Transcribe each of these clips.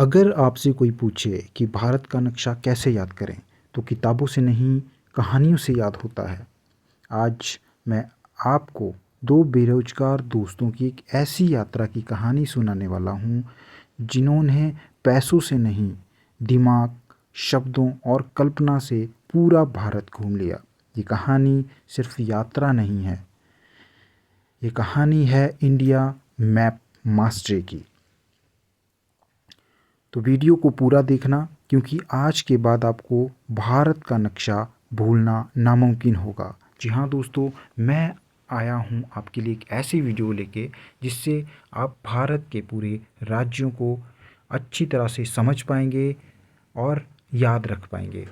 अगर आपसे कोई पूछे कि भारत का नक्शा कैसे याद करें, तो किताबों से नहीं, कहानियों से याद होता है। आज मैं आपको दो बेरोजगार दोस्तों की एक ऐसी यात्रा की कहानी सुनाने वाला हूँ, जिन्होंने पैसों से नहीं, दिमाग, शब्दों और कल्पना से पूरा भारत घूम लिया। ये कहानी सिर्फ यात्रा नहीं है, ये कहानी है इंडिया मैप मास्टरी की। तो वीडियो को पूरा देखना, क्योंकि आज के बाद आपको भारत का नक्शा भूलना नामुमकिन होगा। जी हाँ दोस्तों, मैं आया हूँ आपके लिए एक ऐसी वीडियो लेके जिससे आप भारत के पूरे राज्यों को अच्छी तरह से समझ पाएंगे और याद रख पाएंगे।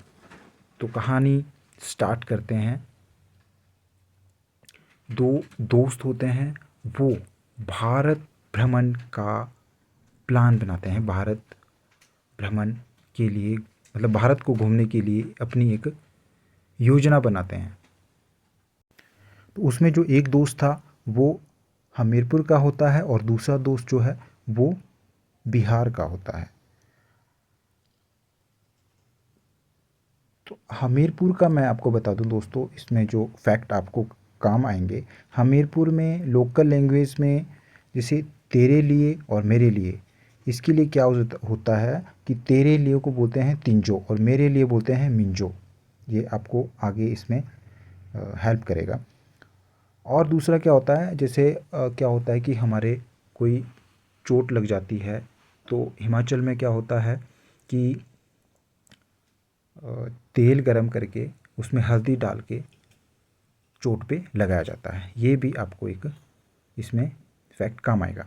तो कहानी स्टार्ट करते हैं। दो दोस्त होते हैं, वो भारत भ्रमण का प्लान बनाते हैं। भारत भ्रमण के लिए मतलब भारत को घूमने के लिए अपनी एक योजना बनाते हैं। तो उसमें जो एक दोस्त था वो हमीरपुर का होता है और दूसरा दोस्त जो है वो बिहार का होता है। तो हमीरपुर का मैं आपको बता दूं दोस्तों, इसमें जो फैक्ट आपको काम आएंगे। हमीरपुर में लोकल लैंग्वेज में जैसे तेरे लिए और मेरे लिए, इसके लिए क्या होता है कि तेरे लिए को बोलते हैं तिंजो और मेरे लिए बोलते हैं मिंजो। ये आपको आगे इसमें हेल्प करेगा। और दूसरा क्या होता है, जैसे क्या होता है कि हमारे कोई चोट लग जाती है, तो हिमाचल में क्या होता है कि तेल गरम करके उसमें हल्दी डाल के चोट पे लगाया जाता है। ये भी आपको एक इसमें फैक्ट काम आएगा।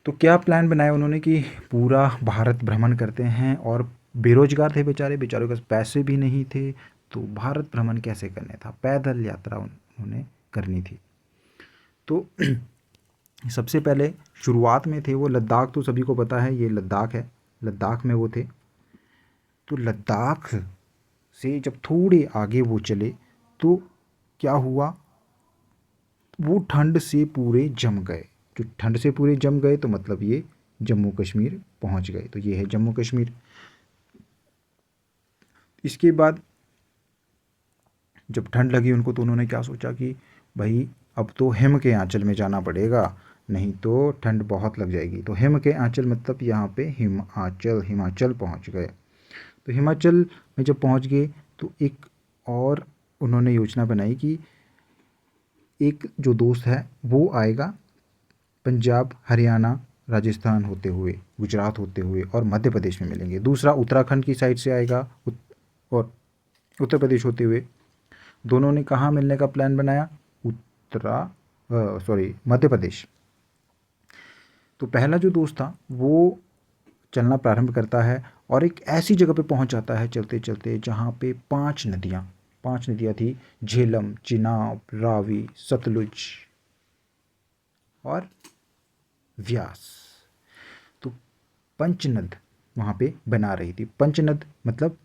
तो क्या प्लान बनाया उन्होंने कि पूरा भारत भ्रमण करते हैं, और बेरोजगार थे बेचारों के पास पैसे भी नहीं थे, तो भारत भ्रमण कैसे करने था, पैदल यात्रा उन्होंने करनी थी। तो सबसे पहले शुरुआत में थे वो लद्दाख। तो सभी को पता है ये लद्दाख है, लद्दाख में वो थे। तो लद्दाख से जब थोड़े आगे वो चले तो क्या हुआ, वो ठंड से पूरे जम गए। जो ठंड से पूरे जम गए तो मतलब ये जम्मू कश्मीर पहुंच गए। तो ये है जम्मू कश्मीर। इसके बाद जब ठंड लगी उनको, तो उन्होंने क्या सोचा कि भाई अब तो हिम के आंचल में जाना पड़ेगा, नहीं तो ठंड बहुत लग जाएगी। तो हिम के आंचल मतलब यहाँ पे हिमाचल पहुँच गए। तो हिमाचल में जब पहुँच गए तो एक और उन्होंने योजना बनाई कि एक जो दोस्त है वो आएगा पंजाब, हरियाणा, राजस्थान होते हुए, गुजरात होते हुए और मध्य प्रदेश में मिलेंगे। दूसरा उत्तराखंड की साइड से आएगा और उत्तर प्रदेश होते हुए। दोनों ने कहाँ मिलने का प्लान बनाया, मध्य प्रदेश। तो पहला जो दोस्त था वो चलना प्रारंभ करता है और एक ऐसी जगह पे पहुंच जाता है चलते चलते जहाँ पे पांच नदियाँ थी, झेलम, चिनाब, रावी, सतलुज और व्यास। तो पंचनद वहाँ पे बना रही थी। पंचनद मतलब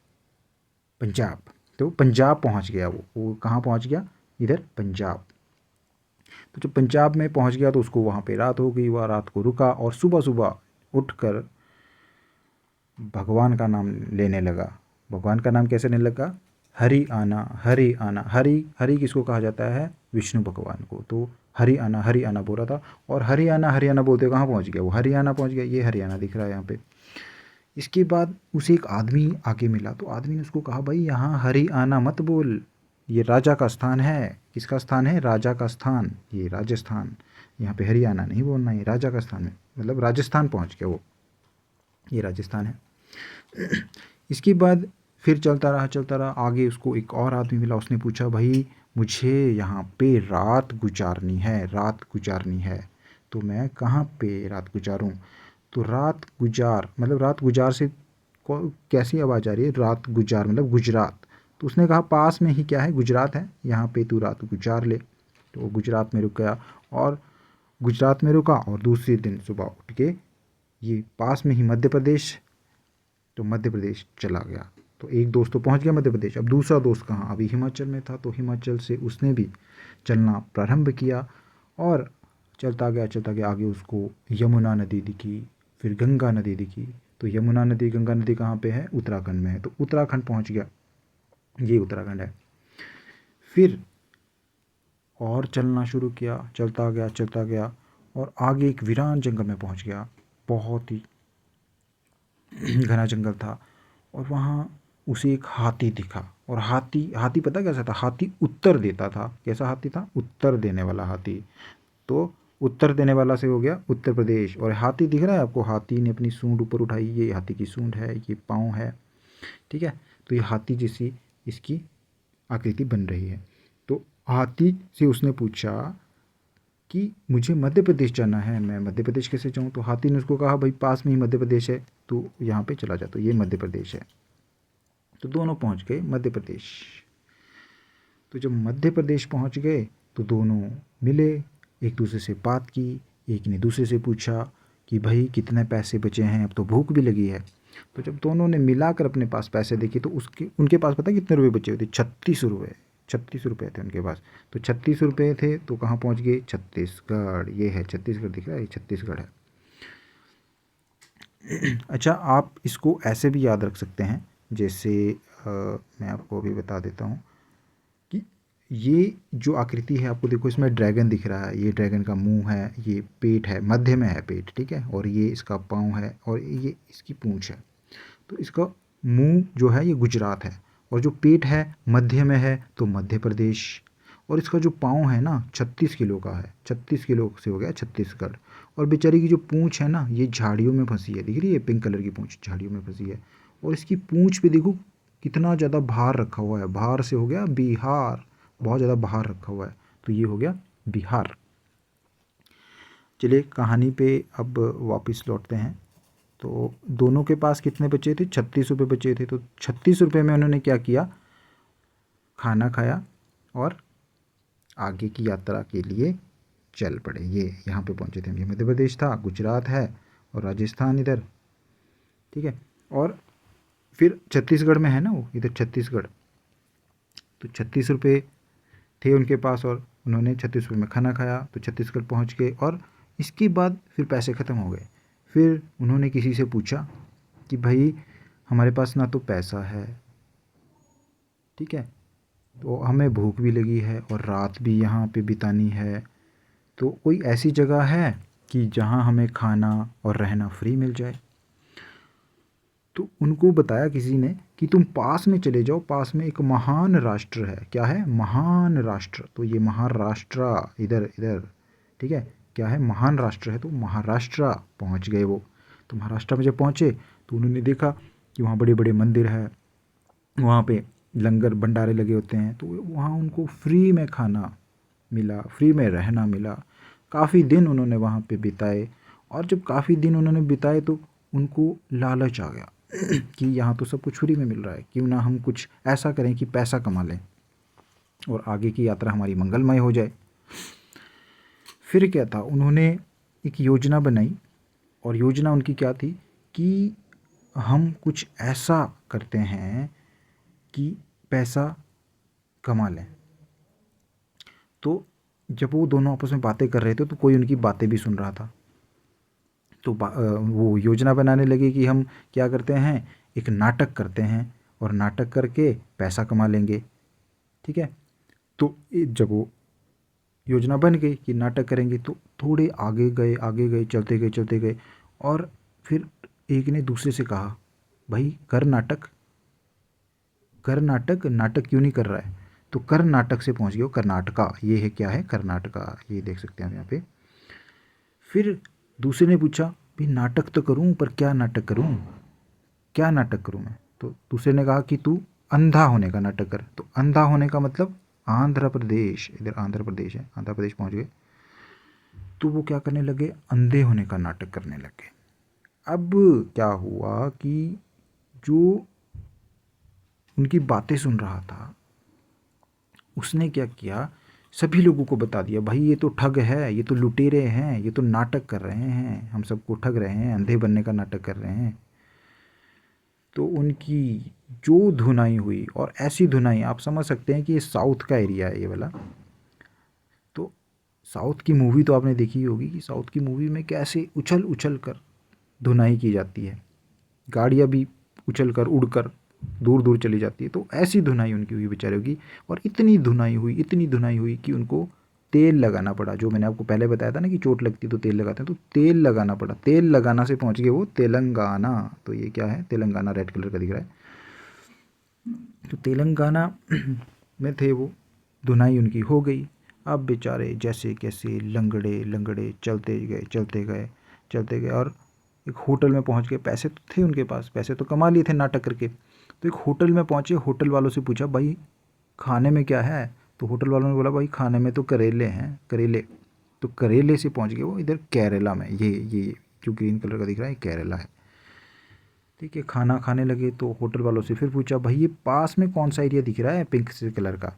पंजाब। तो पंजाब पहुँच गया वो कहाँ पहुँच गया, इधर पंजाब। तो जब पंजाब में पहुँच गया तो उसको वहाँ पे रात हो गई। वह रात को रुका और सुबह सुबह उठकर भगवान का नाम लेने लगा। भगवान का नाम कैसे लेने लगा, हरि आना हरि आना। हरि किसको कहा जाता है, विष्णु भगवान को। तो हरि आना बोल रहा था और हरि आना बोलते कहाँ पहुँच गया, वो हरियाणा पहुँच गया। ये हरियाणा दिख रहा है यहाँ पे। इसके बाद उसे एक आदमी आके मिला, तो आदमी ने उसको कहा भाई यहाँ हरि आना मत बोल, ये राजा का स्थान है। किसका स्थान है, राजा का स्थान, ये राजस्थान। यहाँ पे हरियाणा नहीं बोलना, ये राजा का स्थान है। मतलब राजस्थान पहुँच गया वो, ये राजस्थान है। इसके बाद फिर चलता रहा आगे। उसको एक और आदमी मिला, उसने पूछा भाई मुझे यहाँ पे रात गुजारनी है, तो मैं कहाँ पे रात गुजारूँ। तो रात गुजार मतलब रात गुजार से कैसी आवाज़ आ रही है, रात गुजार मतलब गुजरात। तो उसने कहा पास में ही क्या है, गुजरात है, यहाँ पे तू रात गुजार ले। तो वो गुजरात में रुक गया और गुजरात में रुका और दूसरे दिन सुबह उठ के ये पास में ही मध्य प्रदेश, तो मध्य प्रदेश चला गया। तो एक दोस्त तो पहुंच गया मध्य प्रदेश। अब दूसरा दोस्त कहाँ, अभी हिमाचल में था। तो हिमाचल से उसने भी चलना प्रारंभ किया और चलता गया आगे उसको यमुना नदी दिखी, फिर गंगा नदी दिखी, तो यमुना नदी गंगा नदी कहाँ पे है? उत्तराखंड में है, तो उत्तराखंड पहुँच गया, ये उत्तराखंड है। फिर और चलना शुरू किया, चलता गया और आगे एक वीरान जंगल में पहुँच गया, बहुत ही घना जंगल था। और वहाँ उसे एक हाथी दिखा, और हाथी हाथी पता कैसा था? हाथी उत्तर देता था। कैसा हाथी था? उत्तर देने वाला हाथी। तो उत्तर देने वाला से हो गया उत्तर प्रदेश। और हाथी दिख रहा है आपको? हाथी ने अपनी सूंड ऊपर उठाई, ये हाथी की सूंड है, ये पाँव है, ठीक है। तो ये हाथी जैसी इसकी आकृति बन रही है। तो हाथी से उसने पूछा कि मुझे मध्य प्रदेश जाना है, मैं मध्य प्रदेश कैसे जाऊँ? तो हाथी ने उसको कहा भाई पास में ही मध्य प्रदेश है, तो यहाँ पे चला जा, तो ये मध्य प्रदेश है। तो दोनों पहुँच गए मध्य प्रदेश। तो जब मध्य प्रदेश पहुँच गए तो दोनों मिले, एक दूसरे से बात की, एक ने दूसरे से पूछा कि भाई कितने पैसे बचे हैं, अब तो भूख भी लगी है। तो जब दोनों ने मिलाकर अपने पास पैसे देखे तो उनके पास पता कितने रुपए बचे हुए थे? 36 रुपये। 36 रुपये थे उनके पास। तो 36 रुपये थे तो कहाँ पहुँच गए? छत्तीसगढ़। ये है छत्तीसगढ़, दिख रहा है? ये छत्तीसगढ़ है। अच्छा, आप इसको ऐसे भी याद रख सकते हैं, जैसे मैं आपको अभी बता देता हूँ कि ये जो आकृति है आपको देखो, इसमें ड्रैगन दिख रहा है, ये ड्रैगन का मुंह है, ये पेट है, मध्य में है पेट, ठीक है, और ये इसका पाँव है और ये इसकी पूंछ है। तो इसका मुंह जो है ये गुजरात है, और जो पेट है मध्य में है तो मध्य प्रदेश, और इसका जो पाँव है ना 36 किलो का है, 36 किलो से हो गया छत्तीसगढ़। और बेचारी की जो पूंछ है ना ये झाड़ियों में फंसी है, दिख रही है? पिंक कलर की पूंछ झाड़ियों में फंसी है। और इसकी पूंछ पे देखो कितना ज़्यादा भार रखा हुआ है, भार से हो गया बिहार, बहुत ज़्यादा भार रखा हुआ है, तो ये हो गया बिहार। चलिए कहानी पे अब वापस लौटते हैं। तो दोनों के पास कितने बचे थे? 36 रुपये बचे थे। तो 36 रुपये में उन्होंने क्या किया? खाना खाया और आगे की यात्रा के लिए चल पड़े। ये यहाँ पे पहुँचे थे, ये मध्य प्रदेश था, गुजरात है और राजस्थान इधर, ठीक है। और फिर छत्तीसगढ़ में है ना वो, इधर छत्तीसगढ़। तो 36 रुपये थे उनके पास और उन्होंने 36 रुपये में खाना खाया, तो छत्तीसगढ़ पहुँच गए। और इसके बाद फिर पैसे ख़त्म हो गए। फिर उन्होंने किसी से पूछा कि भाई हमारे पास ना तो पैसा है, ठीक है, तो हमें भूख भी लगी है और रात भी यहाँ पे बितानी है, तो कोई ऐसी जगह है कि जहाँ हमें खाना और रहना फ्री मिल जाए? तो उनको बताया किसी ने कि तुम पास में चले जाओ, पास में एक महान राष्ट्र है। क्या है? महान राष्ट्र। तो ये महाराष्ट्र, इधर इधर, ठीक है, क्या है? महान राष्ट्र है। तो महाराष्ट्र पहुंच गए वो। तो महाराष्ट्र में जब पहुंचे तो उन्होंने देखा कि वहाँ बड़े बड़े मंदिर है, वहाँ पे लंगर भंडारे लगे होते हैं, तो वहाँ उनको फ्री में खाना मिला, फ्री में रहना मिला। काफ़ी दिन उन्होंने वहाँ पे बिताए, और जब काफ़ी दिन उन्होंने बिताए तो उनको लालच आ गया कि यहाँ तो सब कुछ फ्री में मिल रहा है, क्यों ना हम कुछ ऐसा करें कि पैसा कमा लें और आगे की यात्रा हमारी मंगलमय हो जाए। फिर क्या था? उन्होंने एक योजना बनाई, और योजना उनकी क्या थी कि हम कुछ ऐसा करते हैं कि पैसा कमा लें। तो जब वो दोनों आपस में बातें कर रहे थे तो कोई उनकी बातें भी सुन रहा था। तो वो योजना बनाने लगे कि हम क्या करते हैं, एक नाटक करते हैं और नाटक करके पैसा कमा लेंगे, ठीक है। तो जब वो योजना बन गई कि नाटक करेंगे तो थोड़े आगे गए, चलते गए, और फिर एक ने दूसरे से कहा भाई कर नाटक, कर नाटक, नाटक क्यों नहीं कर रहा है? तो कर नाटक से पहुंच गया वो कर्नाटका। ये है क्या है? कर्नाटका, ये देख सकते हैं हम यहाँ पे। फिर दूसरे ने पूछा भाई नाटक तो करूं पर क्या नाटक करूं, क्या नाटक करूं मैं? तो दूसरे ने कहा कि तू अंधा होने का नाटक कर। तो अंधा होने का मतलब आंध्र प्रदेश, इधर आंध्र प्रदेश है, आंध्र प्रदेश पहुंच गए। तो वो क्या करने लगे? अंधे होने का नाटक करने लगे। अब क्या हुआ कि जो उनकी बातें सुन रहा था उसने क्या किया, सभी लोगों को बता दिया भाई ये तो ठग है, ये तो लुटेरे हैं, ये तो नाटक कर रहे हैं, हम सबको ठग रहे हैं, अंधे बनने का नाटक कर रहे हैं। तो उनकी जो धुनाई हुई, और ऐसी धुनाई आप समझ सकते हैं कि ये साउथ का एरिया है ये वाला। तो साउथ की मूवी तो आपने देखी ही होगी कि साउथ की मूवी में कैसे उछल उछल कर धुनाई की जाती है, गाड़ियाँ भी उछल कर उड़ कर दूर दूर चली जाती है। तो ऐसी धुनाई उनकी हुई बेचारे की, और इतनी धुनाई हुई कि उनको तेल लगाना पड़ा। जो मैंने आपको पहले बताया था ना कि चोट लगती तो तेल लगाते हैं, तो तेल लगाना पड़ा। तेल लगाना से पहुंच गए वो तेलंगाना। तो ये क्या है, तेलंगाना रेड कलर का दिख रहा है। तो तेलंगाना में थे वो, धुनाई उनकी हो गई। अब बेचारे जैसे कैसे लंगड़े लंगड़े चलते गए चलते गए चलते गए, और एक होटल में पहुंच गए। पैसे तो थे उनके पास, पैसे तो कमा लिए थे नाटक करके। तो एक होटल में पहुंचे, होटल वालों से पूछा भाई खाने में क्या है। तो होटल वालों ने बोला भाई खाने में तो करेले हैं, करेले। तो करेले से पहुंच गए वो इधर केरला में। ये जो ग्रीन कलर का दिख रहा है, केरला है। ठीक है, खाना खाने लगे। तो होटल वालों से फिर पूछा भाई ये पास में कौन सा एरिया दिख रहा है पिंक से कलर का।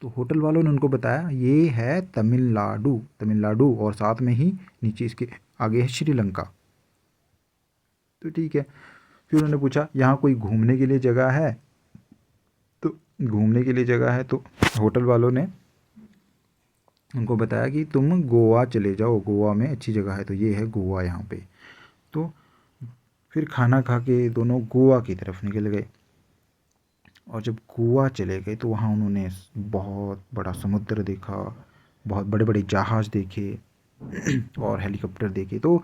तो होटल वालों ने उनको बताया ये है तमिलनाडु, तमिलनाडु, और साथ में ही नीचे इसके आगे है श्रीलंका। तो ठीक है, फिर उन्होंने पूछा यहाँ कोई घूमने के लिए जगह है। तो घूमने के लिए जगह है, तो होटल वालों ने उनको बताया कि तुम गोवा चले जाओ, गोवा में अच्छी जगह है। तो ये है गोवा यहाँ पे। तो फिर खाना खा के दोनों गोवा की तरफ निकल गए। और जब गोवा चले गए तो वहाँ उन्होंने बहुत बड़ा समुद्र देखा, बहुत बड़े बड़े जहाज़ देखे और हेलीकॉप्टर देखे। तो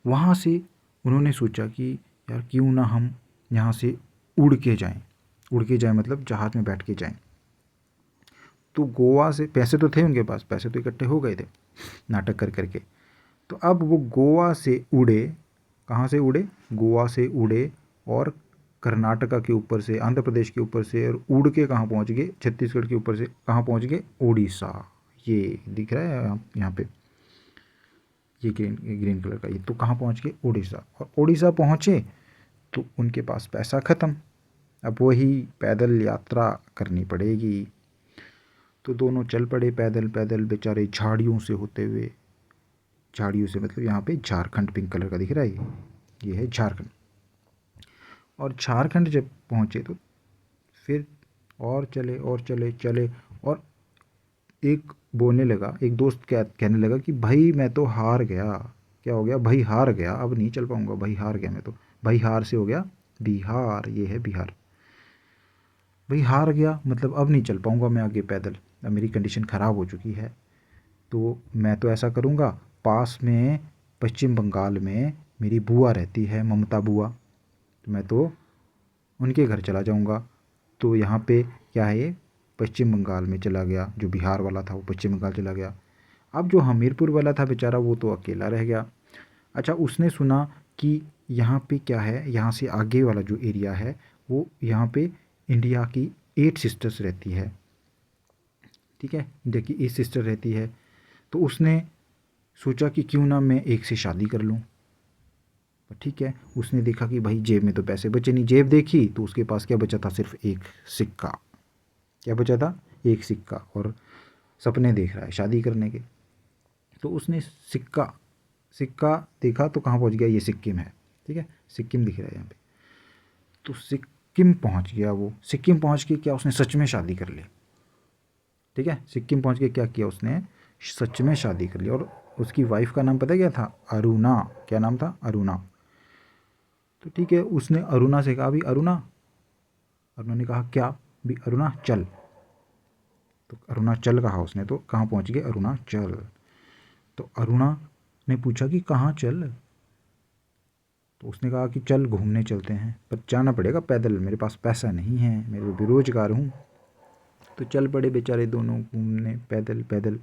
वहाँ से उन्होंने सोचा कि यार क्यों ना हम यहाँ से उड़ के जाएं। उड़ के जाएं मतलब जहाज़ में बैठ के जाएं। तो गोवा से, पैसे तो थे उनके पास, पैसे तो इकट्ठे हो गए थे नाटक कर करके। तो अब वो गोवा से उड़े, कहाँ से उड़े, गोवा से उड़े, और कर्नाटका के ऊपर से, आंध्र प्रदेश के ऊपर से, और उड़ के कहाँ पहुँच गए, छत्तीसगढ़ के ऊपर से कहाँ पहुँच गए, उड़ीसा। ये दिख रहा है यहाँ पे, ये ग्रीन ग्रीन कलर का। ये तो कहाँ पहुँच गए, उड़ीसा। और उड़ीसा पहुँचे तो उनके पास पैसा ख़त्म, अब वही पैदल यात्रा करनी पड़ेगी। तो दोनों चल पड़े पैदल पैदल बेचारे, झाड़ियों से होते हुए। झाड़ियों से मतलब यहाँ पे झारखंड पिंक कलर का दिख रहा है, ये है झारखंड। और झारखंड जब पहुँचे तो फिर और चले और चले चले, और एक बोलने लगा, एक दोस्त क्या कहने लगा कि भाई मैं तो हार गया। क्या हो गया, भाई हार गया, अब नहीं चल पाऊँगा, भाई हार गया मैं तो। भाई हार से हो गया बिहार, ये है बिहार। भाई हार गया मतलब अब नहीं चल पाऊँगा मैं आगे पैदल, अब मेरी कंडीशन ख़राब हो चुकी है। तो मैं तो ऐसा करूँगा, पास में पश्चिम बंगाल में मेरी बुआ रहती है, ममता बुआ, तो मैं तो उनके घर चला जाऊँगा। तो यहाँ पे क्या है, ये पश्चिम बंगाल में चला गया। जो बिहार वाला था वो पश्चिम बंगाल चला गया। अब जो हमीरपुर वाला था बेचारा, वो तो अकेला रह गया। अच्छा, उसने सुना कि यहाँ पे क्या है, यहाँ से आगे वाला जो एरिया है वो, यहाँ पे इंडिया की 8 सिस्टर्स रहती है। ठीक है, इंडिया की 8 सिस्टर रहती है। तो उसने सोचा कि क्यों ना मैं एक से शादी कर लूँ। ठीक है, उसने देखा कि भाई जेब में तो पैसे बचे नहीं। जेब देखी तो उसके पास क्या बचा था, सिर्फ एक सिक्का। क्या बचा था, एक सिक्का। और सपने देख रहा है शादी करने के। तो उसने सिक्का सिक्का देखा तो कहाँ पहुँच गया, ये सिक्किम है। ठीक है, सिक्किम दिख रहा है यहाँ पे। तो सिक्किम पहुँच गया वो। सिक्किम पहुँच के क्या उसने सच में शादी कर ली। ठीक है, सिक्किम पहुँच के क्या किया उसने, सच में शादी कर ली। और उसकी वाइफ का नाम पता क्या था, अरुणा। क्या नाम था, अरुणा। तो ठीक है, उसने अरुणा से कहा भी अरुणा, अरुणा ने कहा क्या भी, अरुणा चल। तो अरुणाचल कहा उसने, तो कहाँ पहुँच गए, अरुणाचल। तो अरुणा ने पूछा कि कहाँ चल। तो उसने कहा कि चल घूमने चलते हैं, पर जाना पड़ेगा पैदल, मेरे पास पैसा नहीं है, मैं तो बेरोजगार हूँ। तो चल पड़े बेचारे दोनों घूमने पैदल पैदल।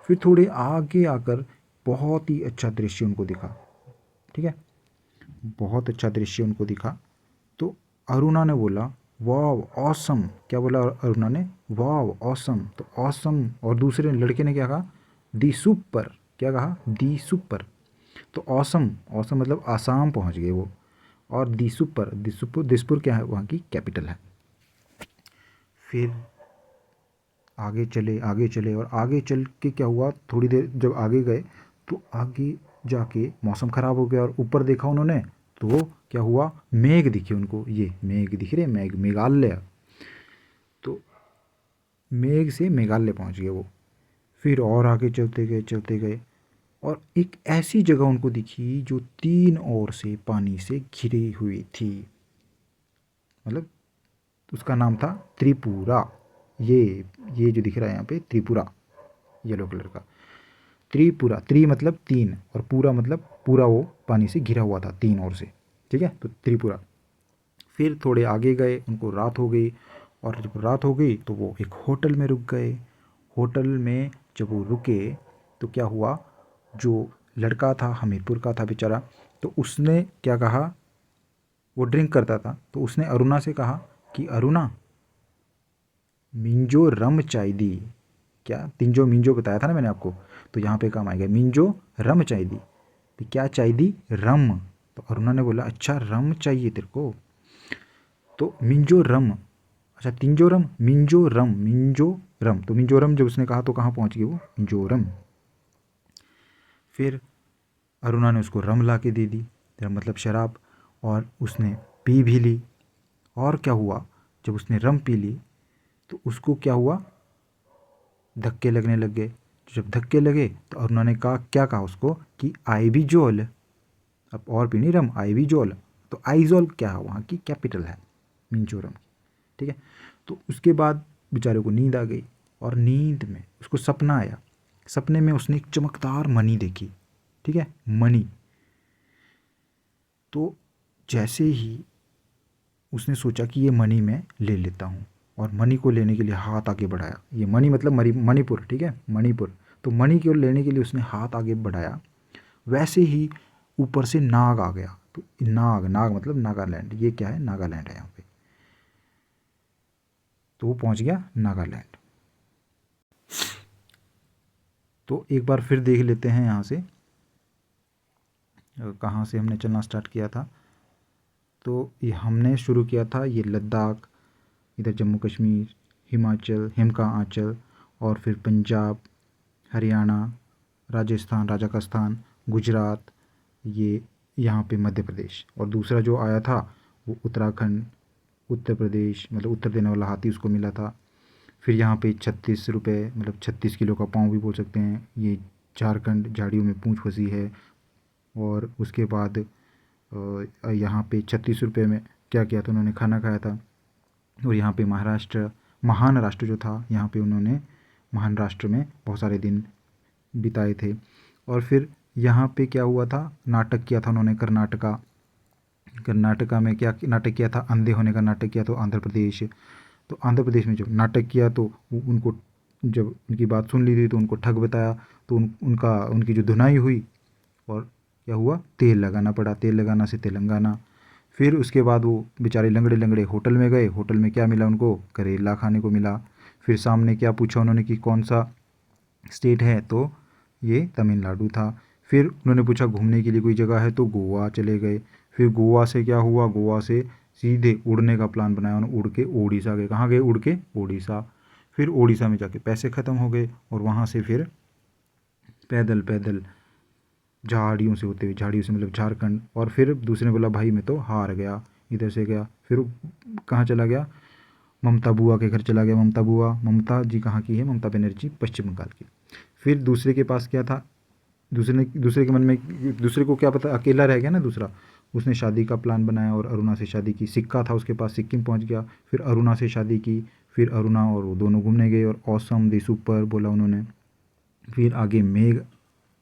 फिर थोड़े आगे आकर बहुत ही अच्छा दृश्य उनको दिखा। ठीक है, बहुत अच्छा दृश्य उनको दिखा। तो अरुणा ने बोला वाह ऑसम। क्या बोला अरुणा ने, वाह ऑसम। तो ऑसम, और दूसरे लड़के ने क्या कहा, दी सुपर। क्या कहा, दी सुपर। तो ऑसम, ऑसम मतलब आसाम पहुंच गए वो। और दी सुपर, दिसपुर, दिसपुर क्या है, वहाँ की कैपिटल है। फिर आगे चले, और आगे चल के क्या हुआ, थोड़ी देर जब आगे गए तो आगे जाके मौसम ख़राब हो गया। और ऊपर देखा उन्होंने तो क्या हुआ, मेघ दिखे उनको। ये मेघ दिख रहे, मेघ, मेघालय। तो मेघ से मेघालय पहुंच गए वो। फिर और आगे चलते गए चलते गए, और एक ऐसी जगह उनको दिखी जो 3 ओर से पानी से घिरी हुई थी, मतलब उसका नाम था त्रिपुरा। ये जो दिख रहा है यहाँ पे त्रिपुरा, येलो कलर का त्रिपुरा, त्रि मतलब 3 और पूरा मतलब पूरा वो पानी से घिरा हुआ था 3 ओर से, ठीक है, तो त्रिपुरा। फिर थोड़े आगे गए, उनको रात हो गई, और जब रात हो गई तो वो एक होटल में रुक गए। होटल में जब वो रुके तो क्या हुआ, जो लड़का था हमीरपुर का था बेचारा, तो उसने क्या कहा, वो ड्रिंक करता था, तो उसने अरुणा से कहा कि अरुणा मिंजो रम चाय दी। क्या तिंजो मिंजो बताया था ना मैंने आपको, तो यहाँ पे काम आएगा मिंजो रम चाय दी। तो क्या चाय दी, रम। तो अरुणा ने बोला अच्छा रम चाहिए तेरे को, तो मिंजो रम, अच्छा तिंजोरम मिंजोरम, मिंजोरम, तो मिंजोरम जब उसने कहा तो कहाँ पहुँच गई वो, मिंजोरम। फिर अरुणा ने उसको रम ला के दे दी, रम मतलब शराब, और उसने पी भी ली। और क्या हुआ, जब उसने रम पी ली तो उसको क्या हुआ, धक्के लगने लग गए। जब धक्के लगे तो अरुणा ने कहा, क्या कहा उसको कि आइविजोल, अब और पीनी रम, आइविजोल। तो आइजोल क्या है, वहाँ की कैपिटल है मिंजोरम की, ठीक है। तो उसके बाद बेचारे को नींद आ गई, और नींद में उसको सपना आया। सपने में उसने एक चमकदार मणि देखी, ठीक है, मणि। तो जैसे ही उसने सोचा कि ये मणि मैं ले लेता हूँ, और मणि को लेने के लिए हाथ आगे बढ़ाया, ये मणि मतलब मणिपुर, ठीक है, मणिपुर। तो मणि को लेने के लिए उसने हाथ आगे बढ़ाया, वैसे ही ऊपर से नाग आ गया। तो नाग, नाग मतलब नागालैंड, ये क्या है, नागालैंड है यहाँ पे। तो वो पहुँच गया नागालैंड। तो एक बार फिर देख लेते हैं यहाँ से कहाँ से हमने चलना स्टार्ट किया था। तो ये हमने शुरू किया था ये लद्दाख, इधर जम्मू कश्मीर, हिमाचल, हिमका आंचल, और फिर पंजाब, हरियाणा, राजस्थान, राजस्थान, गुजरात, ये यहाँ पे मध्य प्रदेश, और दूसरा जो आया था वो उत्तराखंड, उत्तर प्रदेश, मतलब उत्तर देने वाला हाथी उसको मिला था। फिर यहाँ पे 36 रुपये, मतलब 36 किलो का पाँव भी बोल सकते हैं, ये झारखंड, झाड़ियों में पूँछ फंसी है। और उसके बाद यहाँ पे 36 रुपये में क्या किया था, उन्होंने खाना खाया था। और यहाँ पे महाराष्ट्र, महान राष्ट्र जो था, यहाँ पे उन्होंने महान राष्ट्र में बहुत सारे दिन बिताए थे। और फिर यहाँ पे क्या हुआ था, नाटक किया था उन्होंने कर्नाटका, कर्नाटका में क्या नाटक किया था, अंधे होने का नाटक किया तो आंध्र प्रदेश। तो आंध्र प्रदेश में जब नाटक किया तो उनको, जब उनकी बात सुन ली थी तो उनको ठग बताया, तो उनकी जो धुनाई हुई, और क्या हुआ, तेल लगाना पड़ा, तेल लगाना से तेलंगाना। फिर उसके बाद वो बेचारे लंगड़े लंगड़े होटल में गए, होटल में क्या मिला उनको, करेला खाने को मिला। फिर सामने क्या पूछा उन्होंने कि कौन सा स्टेट है, तो ये तमिलनाडु था। फिर उन्होंने पूछा घूमने के लिए कोई जगह है, तो गोवा चले गए। फिर गोवा से क्या हुआ, गोवा से सीधे उड़ने का प्लान बनाया उन्होंने, उड़ के उड़ीसा गए। कहाँ गए, उड़ के उड़ीसा। फिर उड़ीसा में जाके पैसे ख़त्म हो गए, और वहाँ से फिर पैदल पैदल झाड़ियों से होते हुए, झाड़ियों से मतलब झारखंड। और फिर दूसरे ने बोला भाई मैं तो हार गया, इधर से गया। फिर वो कहाँ चला गया, ममता बुआ के घर चला गया। ममता बुआ, ममता जी कहाँ की है, ममता बनर्जी पश्चिम बंगाल की। फिर दूसरे के पास क्या था, दूसरे के मन में, दूसरे को क्या पता, अकेला रह गया ना दूसरा, उसने शादी का प्लान बनाया और अरुणा से शादी की। सिक्का था उसके पास, सिक्किम पहुंच गया, फिर अरुणा से शादी की। फिर अरुणा और वो दोनों घूमने गए, और ऑसम दी सुपर बोला उन्होंने। फिर आगे मेघ,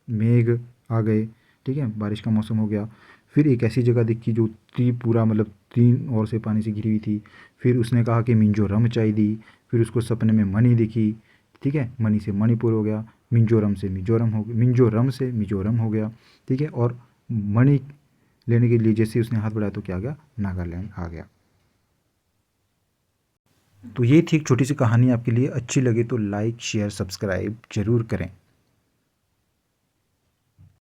मेघ आ गए, ठीक है, बारिश का मौसम हो गया। फिर एक ऐसी जगह दिखी जो त्रिपुरा मतलब 3 ओर से पानी से घिरी हुई थी। फिर उसने कहा कि मिंजोरम चाय दी। फिर उसको सपने में मणि दिखी, ठीक है, मणि से मणिपुर हो गया, मिंजोरम से मिजोरम हो गया, मिंजोरम से मिजोरम हो गया, ठीक है। और मणि लेने के लिए जैसे उसने हाथ बढ़ाया तो क्या आ गया, नागालैंड आ गया। तो ये थी एक छोटी सी कहानी, आपके लिए अच्छी लगे तो लाइक शेयर सब्सक्राइब ज़रूर करें।